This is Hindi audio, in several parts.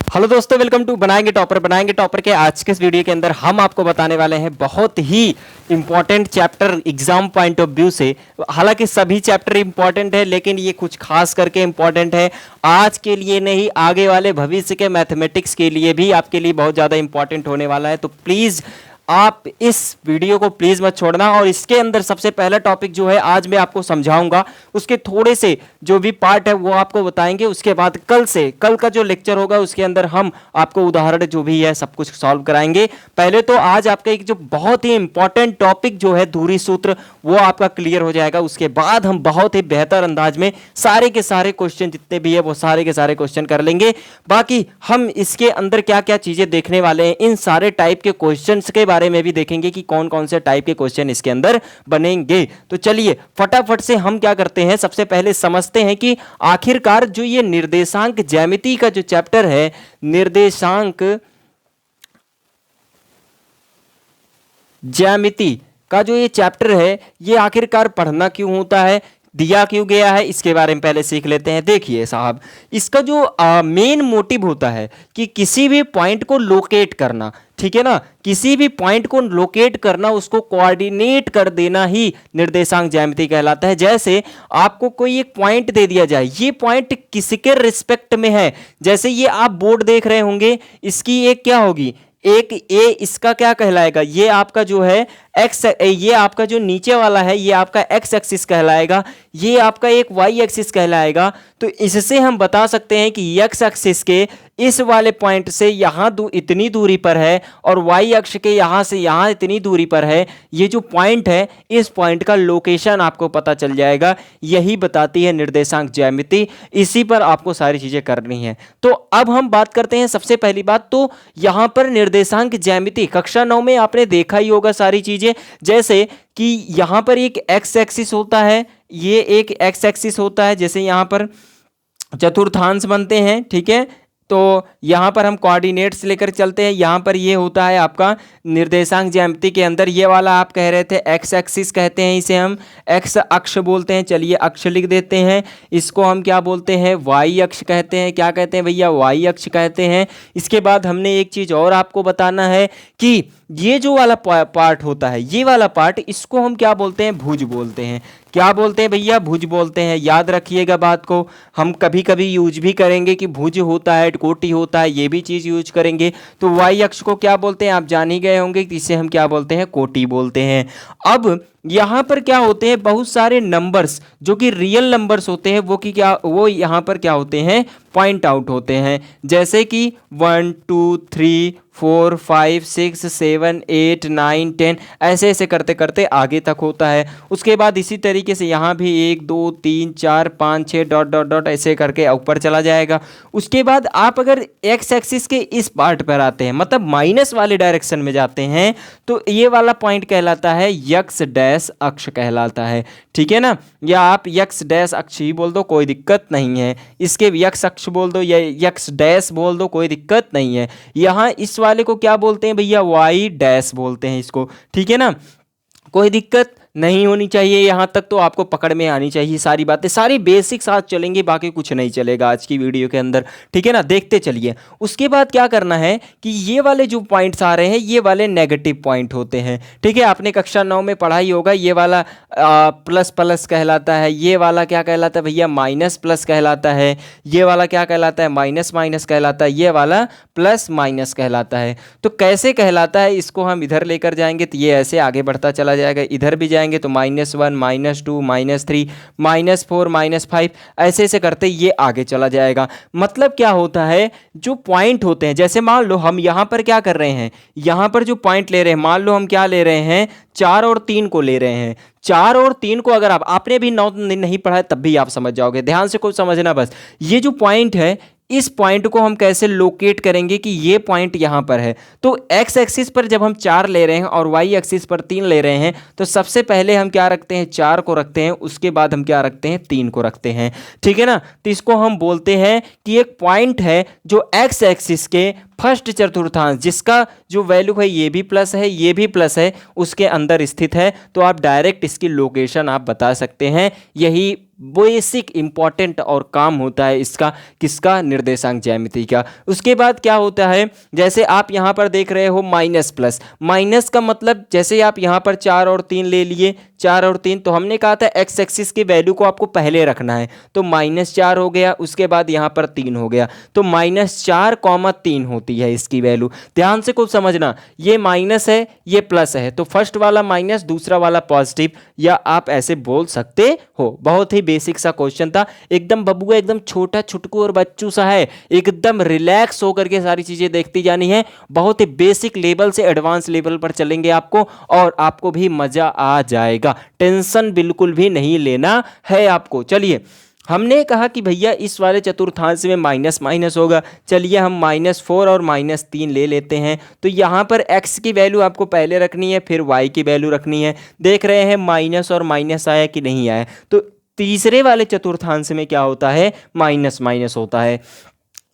हेलो दोस्तों, वेलकम टू बनाएंगे टॉपर के आज के इस वीडियो के अंदर हम आपको बताने वाले हैं बहुत ही important chapter exam point of view से। हालांकि सभी चैप्टर इंपॉर्टेंट है, लेकिन ये कुछ खास करके इंपॉर्टेंट है आज के लिए नहीं, आगे वाले भविष्य के मैथमेटिक्स के लिए भी आपके लिए बहुत ज़्यादा इंपॉर्टेंट होने वाला है। तो प्लीज़ आप इस वीडियो को प्लीज़ मत छोड़ना। और इसके अंदर सबसे पहला टॉपिक जो है आज मैं आपको समझाऊंगा, उसके थोड़े से जो भी पार्ट है वो आपको बताएंगे। उसके बाद कल का जो लेक्चर होगा उसके अंदर हम आपको उदाहरण जो भी है सब कुछ सॉल्व कराएंगे। पहले तो आज आपका एक जो बहुत ही इंपॉर्टेंट टॉपिक जो है धुरी सूत्र, वो आपका क्लियर हो जाएगा। उसके बाद हम बहुत ही बेहतर अंदाज में सारे के सारे क्वेश्चन जितने भी है वो सारे के सारे क्वेश्चन कर लेंगे। बाकी हम इसके अंदर क्या क्या चीज़ें देखने वाले हैं, इन सारे टाइप के क्वेश्चन के बारे में भी देखेंगे कि कौन कौन से टाइप के क्वेश्चन इसके अंदर बनेंगे। तो चलिए फटाफट से हम क्या करते हैं, सबसे पहले समझते हैं कि आखिरकार जो ये निर्देशांक ज्यामिति का जो चैप्टर है, निर्देशांक ज्यामिति का जो ये चैप्टर है, ये आखिरकार पढ़ना क्यों होता है, दिया क्यों गया है, इसके बारे में पहले सीख लेते हैं। देखिए साहब, इसका जो मेन मोटिव होता है कि किसी भी पॉइंट को लोकेट करना, ठीक है ना, किसी भी पॉइंट को लोकेट करना, उसको कोऑर्डिनेट कर देना ही निर्देशांक ज्यामिति कहलाता है। जैसे आपको कोई एक पॉइंट दे दिया जाए, ये पॉइंट किसके रिस्पेक्ट में है, जैसे ये आप बोर्ड देख रहे होंगे, इसकी एक क्या होगी, एक ए, इसका क्या कहलाएगा, ये आपका जो है एक्स, ये आपका जो नीचे वाला है ये आपका एक्स एक्सिस कहलाएगा, ये आपका एक वाई एक्सिस कहलाएगा। तो इससे हम बता सकते हैं कि एक्स एक्सिस के इस वाले पॉइंट से यहाँ इतनी दूरी पर है और वाई अक्ष के यहाँ से यहाँ इतनी दूरी पर है। ये जो पॉइंट है, इस पॉइंट का लोकेशन आपको पता चल जाएगा। यही बताती है निर्देशांक ज्यामिति, इसी पर आपको सारी चीज़ें करनी है। तो अब हम बात करते हैं सबसे पहली बात, तो यहाँ पर निर्देशांक ज्यामिति कक्षा 9 में आपने देखा ही होगा सारी चीज़ें, जैसे कि यहाँ पर एक एक्स एक्सिस होता है, ये एक एक्स एक्सिस होता है, जैसे यहाँ पर चतुर्थांश बनते हैं, ठीक है। तो यहाँ पर हम कोऑर्डिनेट्स लेकर चलते हैं, यहाँ पर ये होता है आपका निर्देशांक ज्यामिति के अंदर, ये वाला आप कह रहे थे एक्स एक्सिस कहते हैं, इसे हम एक्स अक्ष बोलते हैं। चलिए अक्ष लिख देते हैं, इसको हम क्या बोलते हैं, वाई अक्ष कहते हैं। क्या कहते हैं भैया, वाई अक्ष कहते हैं। इसके बाद हमने एक चीज़ और आपको बताना है कि ये जो वाला पार्ट होता है, ये वाला पार्ट, इसको हम क्या बोलते हैं, भुज बोलते हैं। क्या बोलते हैं भैया, भुज बोलते हैं। याद रखिएगा बात को, हम कभी कभी यूज भी करेंगे कि भुज होता है, कोटि होता है, ये भी चीज़ यूज करेंगे। तो वाई अक्ष को क्या बोलते हैं, आप जान ही गए होंगे कि इसे हम क्या बोलते हैं, कोटि बोलते हैं। अब यहाँ पर क्या होते हैं, बहुत सारे नंबर्स जो कि रियल नंबर्स होते हैं, वो यहाँ पर क्या होते हैं, पॉइंट आउट होते हैं। जैसे कि 1 2 3 4 5 6 7 8 9 10 ऐसे ऐसे करते करते आगे तक होता है। उसके बाद इसी तरीके से यहाँ भी 1 2 3 4 5 6 डॉट डॉट डॉट ऐसे करके ऊपर चला जाएगा। उसके बाद आप अगर एक्स एक्सिस के इस पार्ट पर आते हैं, मतलब माइनस वाले डायरेक्शन में जाते हैं, तो ये वाला पॉइंट कहलाता है यक्स डैश अक्ष कहलाता है, ठीक है ना। या आप यक्स डैश अक्ष ही बोल दो, कोई दिक्कत नहीं है। इसके यक्स अक्ष बोल दो या यक्स डैश बोल दो, कोई दिक्कत नहीं है। यहाँ इस वाले को क्या बोलते हैं भैया, वाई डैश बोलते हैं इसको, ठीक है ना। कोई दिक्कत नहीं होनी चाहिए, यहाँ तक तो आपको पकड़ में आनी चाहिए सारी बातें, सारी बेसिक साथ चलेंगे, बाकी कुछ नहीं चलेगा आज की वीडियो के अंदर, ठीक है ना। देखते चलिए। उसके बाद क्या करना है कि ये वाले जो पॉइंट्स आ रहे हैं, ये वाले नेगेटिव पॉइंट होते हैं, ठीक है। आपने कक्षा 9 में पढ़ा ही होगा, ये वाला प्लस प्लस कहलाता है, ये वाला क्या कहलाता है भैया, माइनस प्लस कहलाता है, ये वाला क्या कहलाता है, माइनस माइनस कहलाता है, ये वाला प्लस माइनस कहलाता है। तो कैसे कहलाता है, इसको हम इधर लेकर जाएंगे तो ये ऐसे आगे बढ़ता चला जाएगा, इधर भी जाएंगे तो -1 -2 -3 -4 -5 ऐसे ऐसे करते ये आगे चला जाएगा। मतलब क्या होता है, जो पॉइंट होते हैं, जैसे मान लो हम यहाँ पर क्या कर रहे हैं, यहाँ पर जो पॉइंट ले रहे हैं, मान लो हम क्या ले रहे हैं, 4 और 3 को ले रहे हैं। 4 और 3 को अगर आपने भी 9 नहीं पढ़ा है तब भी आप समझ जाओगे, ध्यान से कुछ समझना बस। ये जो पॉइंट है, इस पॉइंट को हम कैसे लोकेट करेंगे कि ये पॉइंट यहाँ पर है। तो एक्स एक्सिस पर जब हम 4 ले रहे हैं और वाई एक्सिस पर 3 ले रहे हैं, तो सबसे पहले हम क्या रखते हैं, 4 को रखते हैं, उसके बाद हम क्या रखते हैं, 3 को रखते हैं, ठीक है ना। तो इसको हम बोलते हैं कि एक पॉइंट है जो एक्स एक्सिस के फर्स्ट चतुर्थांश जिसका जो वैल्यू है ये भी प्लस है ये भी प्लस है उसके अंदर स्थित है, तो आप डायरेक्ट इसकी लोकेशन आप बता सकते हैं। यही बेसिक इंपॉर्टेंट और काम होता है इसका, किसका, निर्देशांक ज्यामिति का। उसके बाद क्या होता है, जैसे आप यहाँ पर देख रहे हो माइनस प्लस, माइनस का मतलब जैसे आप यहाँ पर 4 और 3 ले लिए, 4 और 3, तो हमने कहा था एक्स एक्सिस की वैल्यू को आपको पहले रखना है, तो -4 हो गया, उसके बाद यहाँ पर 3 हो गया, तो -4, 3 होती है इसकी वैल्यू। ध्यान से कुछ समझना, ये माइनस है ये प्लस है, तो फर्स्ट वाला माइनस दूसरा वाला पॉजिटिव, या आप ऐसे बोल सकते हो। बहुत ही बेसिक सा क्वेश्चन था, एकदम बबुआ, एकदम छोटा छुटकू और बच्चू सा है, एकदम रिलैक्स होकर के सारी चीजें देखती जानी है। बहुत ही बेसिक लेवल से एडवांस लेवल पर चलेंगे आपको, और आपको भी मजा आ जाएगा, टेंशन बिल्कुल भी नहीं लेना है आपको। चलिए, हमने कहा कि भैया इस वाले चतुर्थांश में माइनस माइनस होगा, चलिए हम -4 और -3 ले लेते हैं। तो यहाँ पर x की वैल्यू आपको पहले रखनी है, फिर y की वैल्यू रखनी है। देख रहे हैं माइनस और माइनस आया कि नहीं आया, तो तीसरे वाले चतुर्थांश में क्या होता है, माइनस माइनस होता है।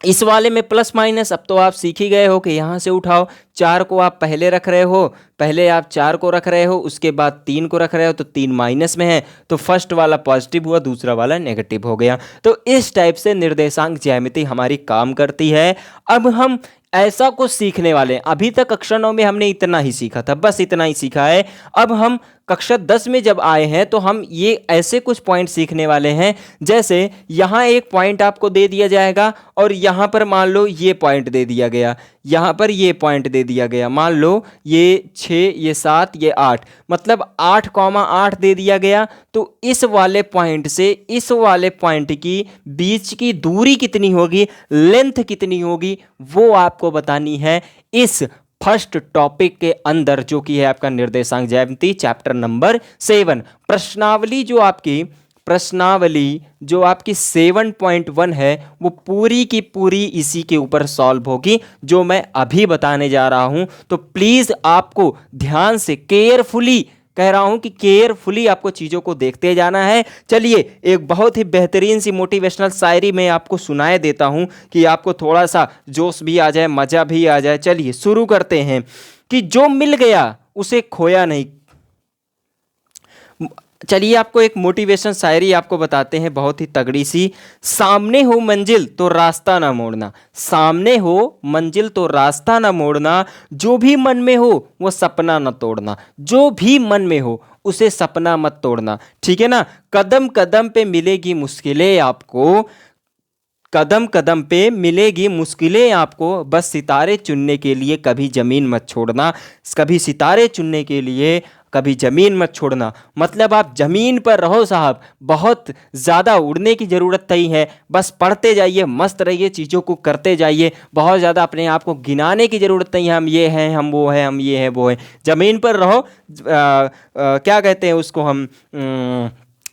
इस वाले में प्लस माइनस, अब तो आप सीख ही गए हो कि यहाँ से उठाओ, 4 को आप पहले रख रहे हो, पहले आप 4 को रख रहे हो, उसके बाद 3 को रख रहे हो, तो 3 माइनस में है, तो फर्स्ट वाला पॉजिटिव हुआ, दूसरा वाला नेगेटिव हो गया। तो इस टाइप से निर्देशांक ज्यामिति हमारी काम करती है। अब हम ऐसा कुछ सीखने वाले हैं, अभी तक कक्षा 9 में हमने इतना ही सीखा था, बस इतना ही सीखा है। अब हम कक्षा 10 में जब आए हैं तो हम ये ऐसे कुछ पॉइंट सीखने वाले हैं, जैसे यहाँ एक पॉइंट आपको दे दिया जाएगा और यहाँ पर मान लो ये पॉइंट दे दिया गया, यहाँ पर ये पॉइंट दे दिया गया, मान लो ये 6, ये 7, ये 8, मतलब 8,8 दे दिया गया। तो इस वाले पॉइंट से इस वाले पॉइंट की बीच की दूरी कितनी होगी, लेंथ कितनी होगी, वो आपको बतानी है इस फर्स्ट टॉपिक के अंदर, जो कि है आपका निर्देशांक ज्यामिति चैप्टर नंबर 7। प्रश्नावली जो आपकी 7.1 है वो पूरी की पूरी इसी के ऊपर सॉल्व होगी, जो मैं अभी बताने जा रहा हूं। तो प्लीज आपको ध्यान से, केयरफुली कह रहा हूं कि केयरफुली आपको चीज़ों को देखते जाना है। चलिए, एक बहुत ही बेहतरीन सी मोटिवेशनल शायरी मैं आपको सुनाए देता हूं कि आपको थोड़ा सा जोश भी आ जाए, मज़ा भी आ जाए। चलिए शुरू करते हैं कि जो मिल गया उसे खोया नहीं। चलिए आपको एक मोटिवेशन शायरी आपको बताते हैं, बहुत ही तगड़ी सी। सामने हो मंजिल तो रास्ता ना मोड़ना, सामने हो मंजिल तो रास्ता ना मोड़ना, जो भी मन में हो वो सपना न तोड़ना, जो भी मन में हो उसे सपना मत तोड़ना। ठीक है ना। कदम कदम पे मिलेगी मुश्किलें आपको, कदम कदम पे मिलेगी मुश्किलें आपको, बस सितारे चुनने के लिए कभी ज़मीन मत छोड़ना, कभी सितारे चुनने के लिए कभी ज़मीन मत छोड़ना। मतलब आप ज़मीन पर रहो साहब, बहुत ज़्यादा उड़ने की ज़रूरत नहीं है, बस पढ़ते जाइए, मस्त रहिए, चीज़ों को करते जाइए, बहुत ज़्यादा अपने आप को गिनाने की ज़रूरत नहीं है, हम ये हैं, हम वो हैं, हम ये हैं, वो हैं। ज़मीन पर रहो, क्या कहते हैं उसको, हम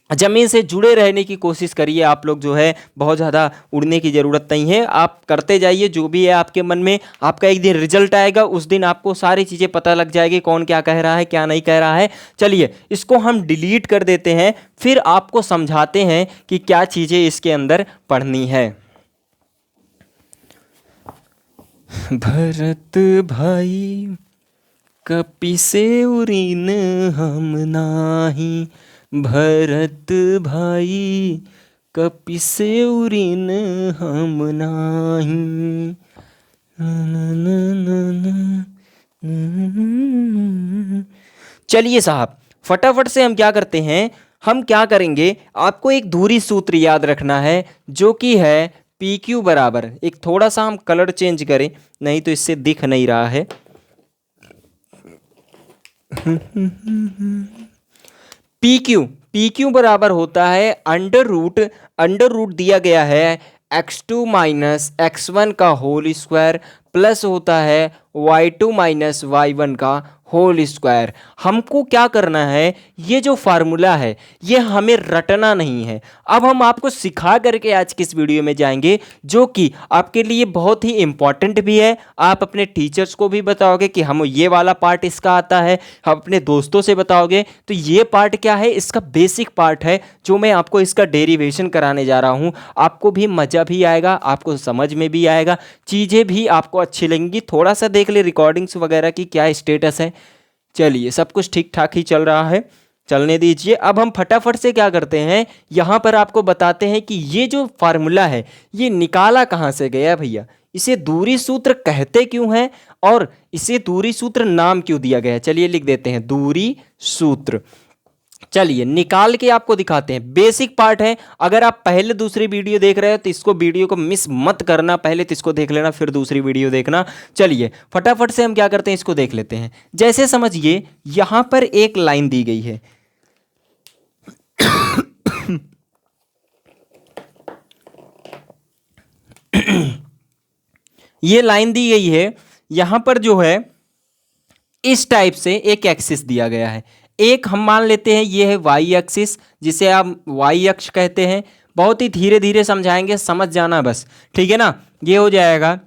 ज़मीन से जुड़े रहने की कोशिश करिए। आप लोग जो है बहुत ज़्यादा उड़ने की ज़रूरत नहीं है, आप करते जाइए जो भी है आपके मन में। आपका एक दिन रिजल्ट आएगा, उस दिन आपको सारी चीज़ें पता लग जाएगी, कौन क्या कह रहा है क्या नहीं कह रहा है। चलिए इसको हम डिलीट कर देते हैं, फिर आपको समझाते हैं कि क्या चीज़ें इसके अंदर पढ़नी है। भरत भाई कपि से उरीन हम नाही, भरत भाई कपि से उरीन हम नाही। चलिए साहब, फटाफट से हम क्या करते हैं, हम क्या करेंगे, आपको एक दूरी सूत्र याद रखना है, जो कि है PQ बराबर, एक थोड़ा सा हम कलर चेंज करें, नहीं तो इससे दिख नहीं रहा है। PQ बराबर होता है अंडर रूट दिया गया है x2 माइनस x1 का होल स्क्वायर, प्लस होता है y2 माइनस y1 का होल स्क्वायर। हमको क्या करना है, ये जो फार्मूला है ये हमें रटना नहीं है। अब हम आपको सिखा करके आज की इस वीडियो में जाएंगे, जो कि आपके लिए बहुत ही इंपॉर्टेंट भी है। आप अपने टीचर्स को भी बताओगे कि हम ये वाला पार्ट इसका आता है, आप अपने दोस्तों से बताओगे तो ये पार्ट क्या है, इसका बेसिक पार्ट है जो मैं आपको इसका डेरिवेशन कराने जा रहा हूँ। आपको भी मज़ा भी आएगा, आपको समझ में भी आएगा, चीज़ें भी आपको अच्छी लगेंगी। थोड़ा सा देख ले रिकॉर्डिंग्स वगैरह की क्या स्टेटस है। चलिए, सब कुछ ठीक ठाक ही चल रहा है, चलने दीजिए। अब हम फटाफट से क्या करते हैं, यहाँ पर आपको बताते हैं कि ये जो फार्मूला है ये निकाला कहाँ से गया भैया, इसे दूरी सूत्र कहते क्यों हैं और इसे दूरी सूत्र नाम क्यों दिया गया है। चलिए लिख देते हैं दूरी सूत्र। चलिए निकाल के आपको दिखाते हैं, बेसिक पार्ट है। अगर आप पहले दूसरी वीडियो देख रहे हो तो इसको वीडियो को मिस मत करना, पहले तो इसको देख लेना फिर दूसरी वीडियो देखना। चलिए फटाफट से हम क्या करते हैं, इसको देख लेते हैं। जैसे समझिए यहां पर एक लाइन दी गई है, ये लाइन दी गई है, यहां पर जो है इस टाइप से एक एक्सिस दिया गया है। एक हम मान लेते हैं ये है वाई एक्सिस, जिसे आप वाई अक्ष कहते हैं। बहुत ही धीरे धीरे समझाएंगे, समझ जाना बस, ठीक है ना। ये हो जाएगा,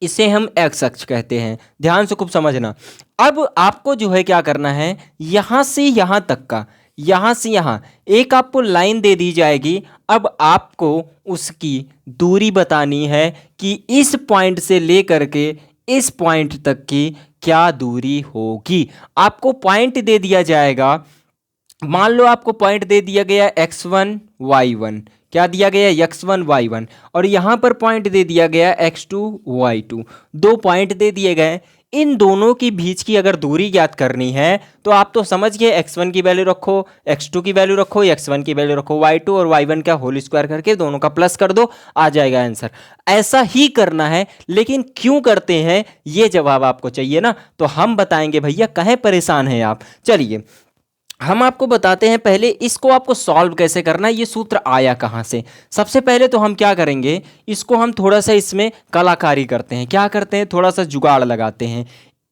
इसे हम एक्स अक्ष कहते हैं, ध्यान से खूब समझना। अब आपको जो है क्या करना है, यहां से यहां तक का, यहां से यहां एक आपको लाइन दे दी जाएगी। अब आपको उसकी दूरी बतानी है कि इस पॉइंट से लेकर के इस पॉइंट तक की क्या दूरी होगी। आपको पॉइंट दे दिया जाएगा, मान लो आपको पॉइंट दे दिया गया x1 y1, क्या दिया गया x1 y1, और यहां पर पॉइंट दे दिया गया x2 y2, दो पॉइंट दे दिए गए। इन दोनों के बीच की अगर दूरी ज्ञात करनी है तो आप तो समझ गए, x1 की वैल्यू रखो, x2 की वैल्यू रखो, x1 की वैल्यू रखो, y2 और y1 का होल स्क्वायर करके दोनों का प्लस कर दो, आ जाएगा आंसर। ऐसा ही करना है, लेकिन क्यों करते हैं ये जवाब आपको चाहिए ना, तो हम बताएंगे भैया, कहे परेशान हैं आप। चलिए हम आपको बताते हैं, पहले इसको आपको सॉल्व कैसे करना है, ये सूत्र आया कहाँ से। सबसे पहले तो हम क्या करेंगे, इसको हम थोड़ा सा इसमें कलाकारी करते हैं। क्या करते हैं, थोड़ा सा जुगाड़ लगाते हैं।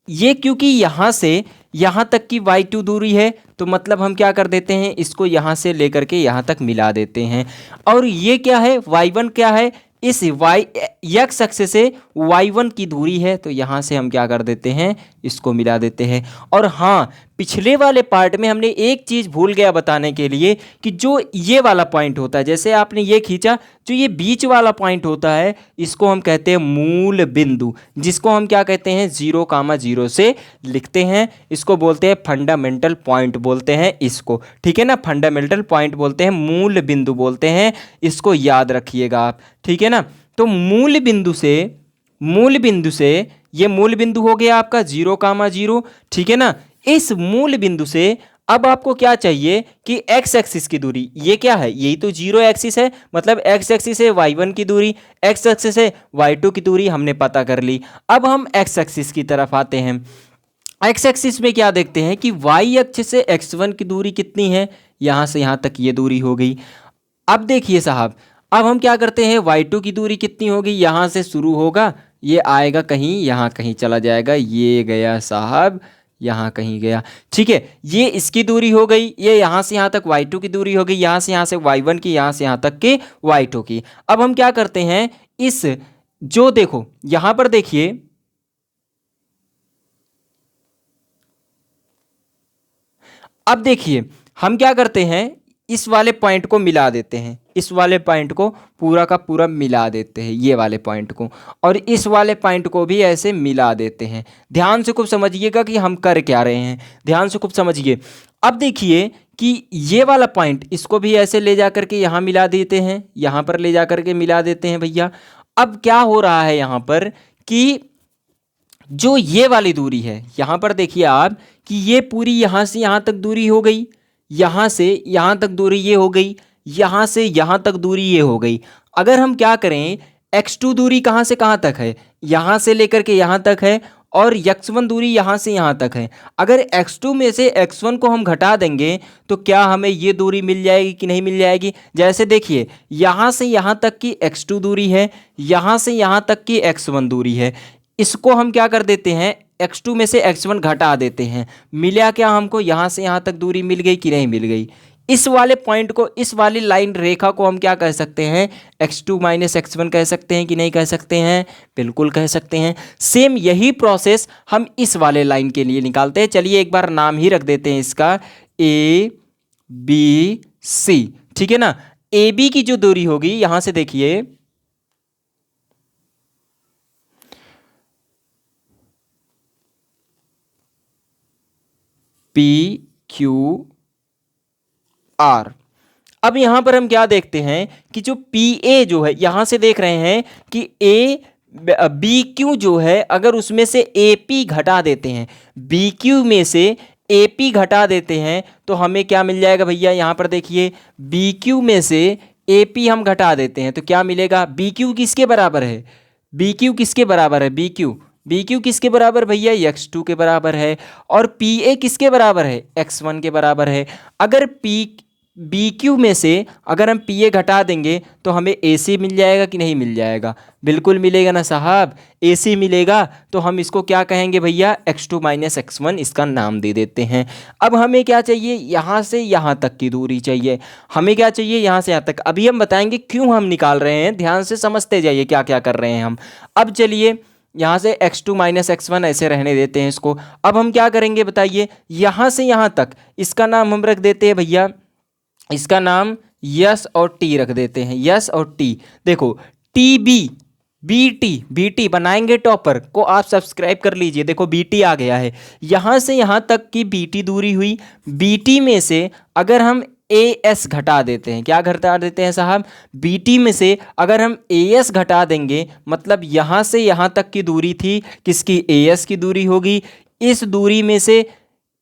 ये क्योंकि यहाँ से यहाँ तक की y2 दूरी है, तो मतलब हम क्या कर देते हैं, इसको यहाँ से लेकर के यहाँ तक मिला देते हैं। और ये क्या है, y1 क्या है, इस x अक्ष से y1 की दूरी है, तो यहाँ से हम क्या कर देते हैं, इसको मिला देते हैं। और हाँ, पिछले वाले पार्ट में हमने एक चीज़ भूल गया बताने के लिए, कि जो ये वाला पॉइंट होता है, जैसे आपने ये खींचा, जो ये बीच वाला पॉइंट होता है, इसको हम कहते हैं मूल बिंदु, जिसको हम क्या कहते हैं, 0,0 से लिखते हैं। इसको बोलते हैं फंडामेंटल पॉइंट बोलते हैं इसको, ठीक है ना, फंडामेंटल पॉइंट बोलते हैं, मूल बिंदु बोलते हैं, इसको याद रखिएगा आप, ठीक है ना। तो मूल बिंदु से ये मूल बिंदु हो गया आपका 0,0, ठीक है ना। इस मूल बिंदु से अब आपको क्या चाहिए कि x एक्सिस की दूरी, ये क्या है, यही तो 0 एक्सिस है, मतलब x एक्सिस से y1 की दूरी, x एक्सिस से y2 की दूरी हमने पता कर ली। अब हम x एक्सिस की तरफ आते हैं। x एक्सिस में क्या देखते हैं कि y अक्ष से x1 की दूरी कितनी है, यहाँ से यहाँ तक ये दूरी हो गई। अब देखिए साहब, अब हम क्या करते हैं, y2 की दूरी कितनी होगी, यहाँ से शुरू होगा, ये आएगा कहीं, यहाँ कहीं चला जाएगा, ये गया साहब, यहाँ कहीं गया, ठीक है। ये इसकी दूरी हो गई, ये यहाँ से यहाँ तक y2 की दूरी हो गई, यहाँ से y1 की, यहाँ से यहाँ तक के y2 की। अब हम क्या करते हैं, इस जो देखो यहाँ पर देखिए, अब देखिए हम क्या करते हैं, इस वाले पॉइंट को मिला देते हैं, इस वाले पॉइंट को पूरा का पूरा मिला देते हैं, ये वाले पॉइंट को, और इस वाले पॉइंट को भी ऐसे मिला देते हैं। ध्यान से खूब समझिएगा कि हम कर क्या रहे हैं, ध्यान से खूब समझिए। अब देखिए कि ये वाला पॉइंट, इसको भी ऐसे ले जा करके यहाँ मिला देते हैं, यहाँ पर ले जा करके मिला देते हैं भैया। अब क्या हो रहा है यहाँ पर कि जो ये वाली दूरी है, यहाँ पर देखिए आप कि ये पूरी यहाँ से यहाँ तक दूरी हो गई, यहाँ से यहाँ तक दूरी ये हो गई, यहाँ से यहाँ तक दूरी ये हो गई। अगर हम क्या करें, x2 दूरी कहाँ से कहाँ तक है, यहाँ से लेकर के यहाँ तक है, और x1 दूरी यहाँ से यहाँ तक है। अगर x2 में से x1 को हम घटा देंगे तो क्या हमें ये दूरी मिल जाएगी कि नहीं मिल जाएगी। जैसे देखिए यहाँ से यहाँ तक की x2 दूरी है, यहाँ से यहाँ तक की x1 दूरी है, इसको हम क्या कर देते हैं, x2 में से x1 घटा देते हैं, मिला क्या हमको, यहाँ से यहाँ तक दूरी मिल गई कि नहीं मिल गई। इस वाले पॉइंट को, इस वाली लाइन रेखा को हम क्या कह सकते हैं, x2 माइनस x1 कह सकते हैं कि नहीं कह सकते हैं, बिल्कुल कह सकते हैं। सेम यही प्रोसेस हम इस वाले लाइन के लिए निकालते हैं। चलिए एक बार नाम ही रख देते हैं इसका ए बी सी, ठीक है ना। ए बी की जो दूरी होगी, यहां से देखिए पी क्यू आर। अब यहां पर हम क्या देखते हैं कि जो पी ए जो है, यहां से देख रहे हैं कि ए बी क्यू जो है, अगर उसमें से ए पी घटा देते हैं, बी क्यू में से ए पी घटा देते हैं तो हमें क्या मिल जाएगा भैया, यहां पर देखिए बी क्यू में से ए पी हम घटा देते हैं तो क्या मिलेगा, बी क्यू किसके बराबर है, बी क्यू किसके बराबर है, बी क्यू किसके बराबर भैया, x2 के बराबर है। और पी ए किसके बराबर है, x1 के बराबर है। अगर बी क्यू में से अगर हम पी ए घटा देंगे तो हमें ए सी मिल जाएगा कि नहीं मिल जाएगा, बिल्कुल मिलेगा ना साहब, ए सी मिलेगा। तो हम इसको क्या कहेंगे भैया, x2 माइनस x1 इसका नाम दे देते हैं। अब हमें क्या चाहिए, यहाँ से यहाँ तक की दूरी चाहिए, हमें क्या चाहिए, यहाँ से यहाँ तक। अभी हम बताएंगे क्यों हम निकाल रहे हैं, ध्यान से समझते जाइए क्या क्या कर रहे हैं हम। अब चलिए यहाँ से x2 माइनस x1 ऐसे रहने देते हैं इसको। अब हम क्या करेंगे बताइए, यहाँ से यहाँ तक इसका नाम हम रख देते हैं भैया, इसका नाम यस और टी रख देते हैं, यस और टी। देखो टी बी टी बनाएंगे, टॉपर को आप सब्सक्राइब कर लीजिए। देखो बी टी आ गया है, यहाँ से यहाँ तक की बी टी दूरी हुई। बी टी में से अगर हम ए एस घटा देते हैं, क्या घटा देते हैं साहब, बी टी में से अगर हम ए एस घटा देंगे, मतलब यहाँ से यहाँ तक की दूरी थी किसकी, ए एस की दूरी होगी। इस दूरी में से,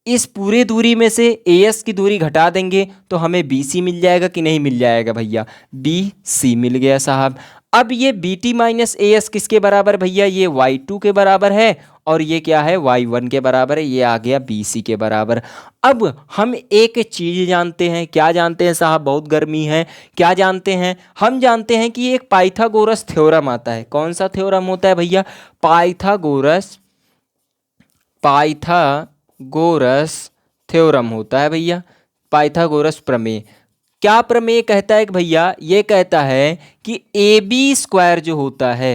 इस पूरे दूरी में से ए एस की दूरी घटा देंगे तो हमें बी सी मिल जाएगा कि नहीं मिल जाएगा भैया, बी सी मिल गया साहब। अब ये B T minus A S किसके बराबर भैया, ये y2 के बराबर है और ये क्या है, y1 के बराबर है, ये आ गया बी सी के बराबर। अब हम एक चीज़ जानते हैं, क्या जानते हैं साहब, बहुत गर्मी है, क्या जानते हैं, हम जानते हैं कि एक पाइथागोरस थ्योरम आता है। कौन सा थ्योरम होता है भैया, पाइथागोरस थ्योरम होता है भैया, पाइथागोरस प्रमेय। क्या प्रमेय कहता है कि भैया, ये कहता है कि ए बी स्क्वायर जो होता है,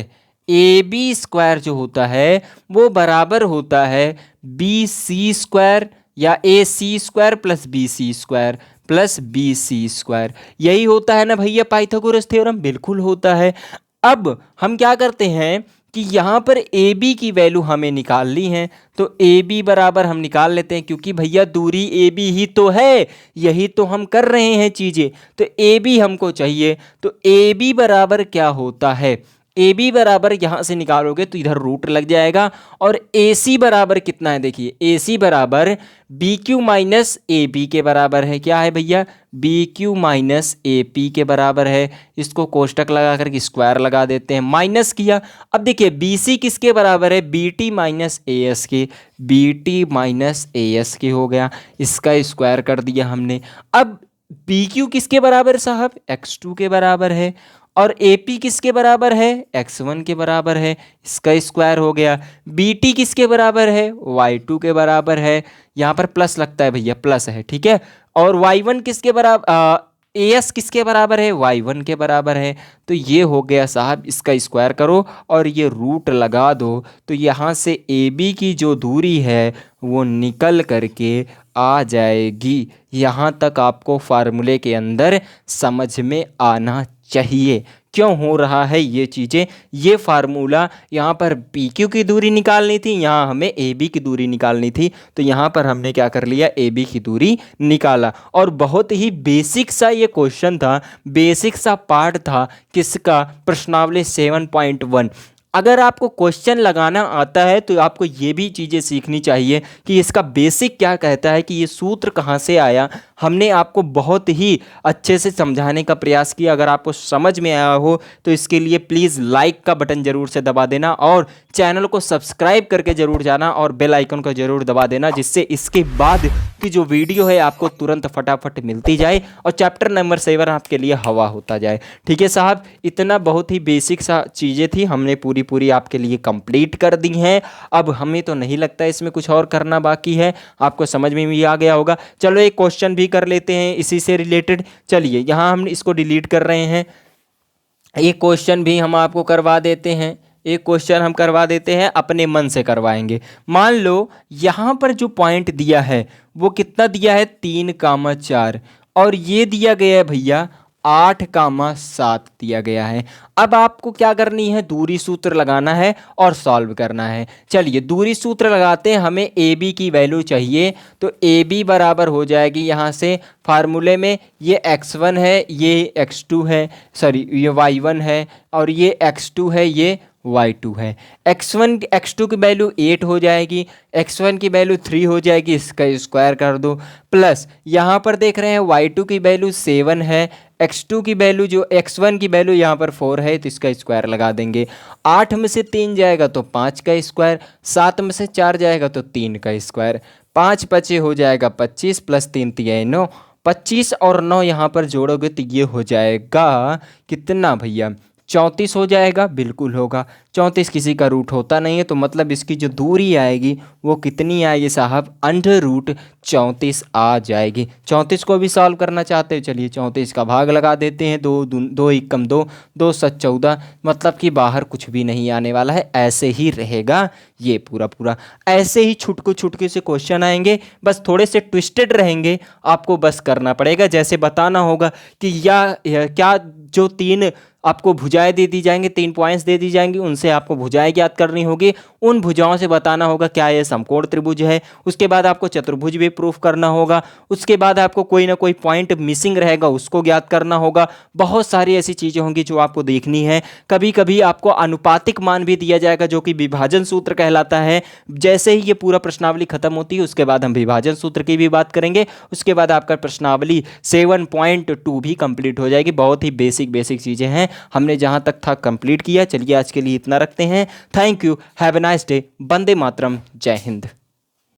ए बी स्क्वायर जो होता है वो बराबर होता है बी सी स्क्वायर या A C square plus B C square plus B C square. यही होता है ना भैया पाइथागोरस थ्योरम, बिल्कुल होता है। अब हम क्या करते हैं कि यहाँ पर ए बी की वैल्यू हमें निकालनी है, तो ए बी बराबर हम निकाल लेते हैं, क्योंकि भैया दूरी ए बी ही तो है, यही तो हम कर रहे हैं चीज़ें, तो ए बी हमको चाहिए। तो ए बी बराबर क्या होता है, ए बी बराबर यहाँ से निकालोगे तो इधर रूट लग जाएगा। और ए सी बराबर कितना है, देखिए ए सी बराबर B Q minus A B के बराबर है। क्या है भैया, B Q minus A P के बराबर है। इसको कोष्टक लगा करके स्क्वायर लगा देते हैं, माइनस किया। अब देखिए बी सी किसके बराबर है, B T minus A S K, B T minus A S K हो गया, इसका स्क्वायर कर दिया हमने। अब बी क्यू किसके बराबर साहब, x2 के बराबर है, और ए पी किसके बराबर है, x1 के बराबर है, इसका स्क्वायर हो गया। बी टी किसके बराबर है, y2 के बराबर है, यहाँ पर प्लस लगता है भैया, प्लस है, ठीक है। और y1 किसके बराबर, ए एस किसके बराबर है, y1 के बराबर है। तो ये हो गया साहब, इसका स्क्वायर करो और ये रूट लगा दो, तो यहाँ से ए बी की जो दूरी है वो निकल करके आ जाएगी। यहाँ तक आपको फार्मूले के अंदर समझ में आना चाहिए क्यों हो रहा है ये चीज़ें। ये फार्मूला यहाँ पर पी क्यू की दूरी निकालनी थी, यहाँ हमें ए बी की दूरी निकालनी थी, तो यहाँ पर हमने क्या कर लिया, ए बी की दूरी निकाला। और बहुत ही बेसिक सा ये क्वेश्चन था, बेसिक सा पार्ट था किसका, प्रश्नावली 7.1। अगर आपको क्वेश्चन लगाना आता है तो आपको ये भी चीज़ें सीखनी चाहिए कि इसका बेसिक क्या कहता है, कि ये सूत्र कहाँ से आया, हमने आपको बहुत ही अच्छे से समझाने का प्रयास किया। अगर आपको समझ में आया हो तो इसके लिए प्लीज़ लाइक का बटन ज़रूर से दबा देना और चैनल को सब्सक्राइब करके ज़रूर जाना और बेल आइकन को ज़रूर दबा देना, जिससे इसके बाद की जो वीडियो है आपको तुरंत फटाफट मिलती जाए और चैप्टर नंबर 7 आपके लिए हवा होता जाए। ठीक है साहब, इतना बहुत ही बेसिक सा चीज़ें थी, हमने पूरी आपके लिए कंप्लीट कर दी हैं। अब हमें तो नहीं लगता इसमें कुछ और करना बाकी है, आपको समझ में भी आ गया होगा। चलो एक क्वेश्चन भी कर लेते हैं इसी से रिलेटेड। चलिए यहाँ हम इसको डिलीट कर रहे हैं, एक क्वेश्चन भी हम आपको करवा देते हैं, एक क्वेश्चन हम करवा देते हैं, अपने मन से करवाएंगे। मान लो यहाँ पर जो पॉइंट दिया है वो कितना दिया है 3,4 और ये दिया गया है भैया 8,7 दिया गया है। अब आपको क्या करनी है, दूरी सूत्र लगाना है और सॉल्व करना है। चलिए दूरी सूत्र लगाते हैं, हमें ए बी की वैल्यू चाहिए, तो ए बी बराबर हो जाएगी यहाँ से फार्मूले में, ये x1 है, ये x2 है, सॉरी ये y1 है और ये x2 है, ये y2 है। x1 x2 की वैल्यू 8 हो जाएगी, x1 की वैल्यू 3 हो जाएगी, इसका स्क्वायर कर दो, प्लस यहाँ पर देख रहे हैं y2 की वैल्यू 7 है, x2 की वैल्यू जो x1 की वैल्यू यहाँ पर 4 है, तो इसका स्क्वायर लगा देंगे। 8 में से 3 जाएगा तो 5 का स्क्वायर, 7 में से 4 जाएगा तो 3 का स्क्वायर, 5 पचे हो जाएगा 25 प्लस 3 तिया 9, 25 और 9 यहाँ पर जोड़ोगे तो ये हो जाएगा कितना भैया 34 हो जाएगा, बिल्कुल होगा। 34 किसी का रूट होता नहीं है, तो मतलब इसकी जो दूरी आएगी वो कितनी आएगी साहब, √34 आ जाएगी। 34 को भी सॉल्व करना चाहते हैं, चलिए 34 का भाग लगा देते हैं, 2 एकम 2, 2 7 14, मतलब कि बाहर कुछ भी नहीं आने वाला है, ऐसे ही रहेगा ये पूरा ऐसे ही छुटके से क्वेश्चन आएंगे, बस थोड़े से ट्विस्टेड रहेंगे, आपको बस करना पड़ेगा। जैसे बताना होगा कि क्या जो 3 आपको भुजाएं दे दी जाएंगी, 3 पॉइंट्स दे दी जाएंगी, उनसे आपको भुजाएं ज्ञात करनी होगी, उन भुजाओं से बताना होगा क्या ये समकोण त्रिभुज है, उसके बाद आपको चतुर्भुज भी प्रूफ करना होगा, उसके बाद आपको कोई ना कोई पॉइंट मिसिंग रहेगा उसको ज्ञात करना होगा। बहुत सारी ऐसी चीज़ें होंगी जो आपको देखनी है। कभी कभी आपको अनुपातिक मान भी दिया जाएगा जो कि विभाजन सूत्र कहलाता है। जैसे ही ये पूरा प्रश्नावली खत्म होती है उसके बाद हम विभाजन सूत्र की भी बात करेंगे, उसके बाद आपका प्रश्नावली 7.2 भी कंप्लीट हो जाएगी। बहुत ही बेसिक चीज़ें हैं, हमने जहां तक था कंप्लीट किया। चलिए आज के लिए इतना रखते हैं। Thank you, have a nice day, वंदे मातरम, जय हिंद।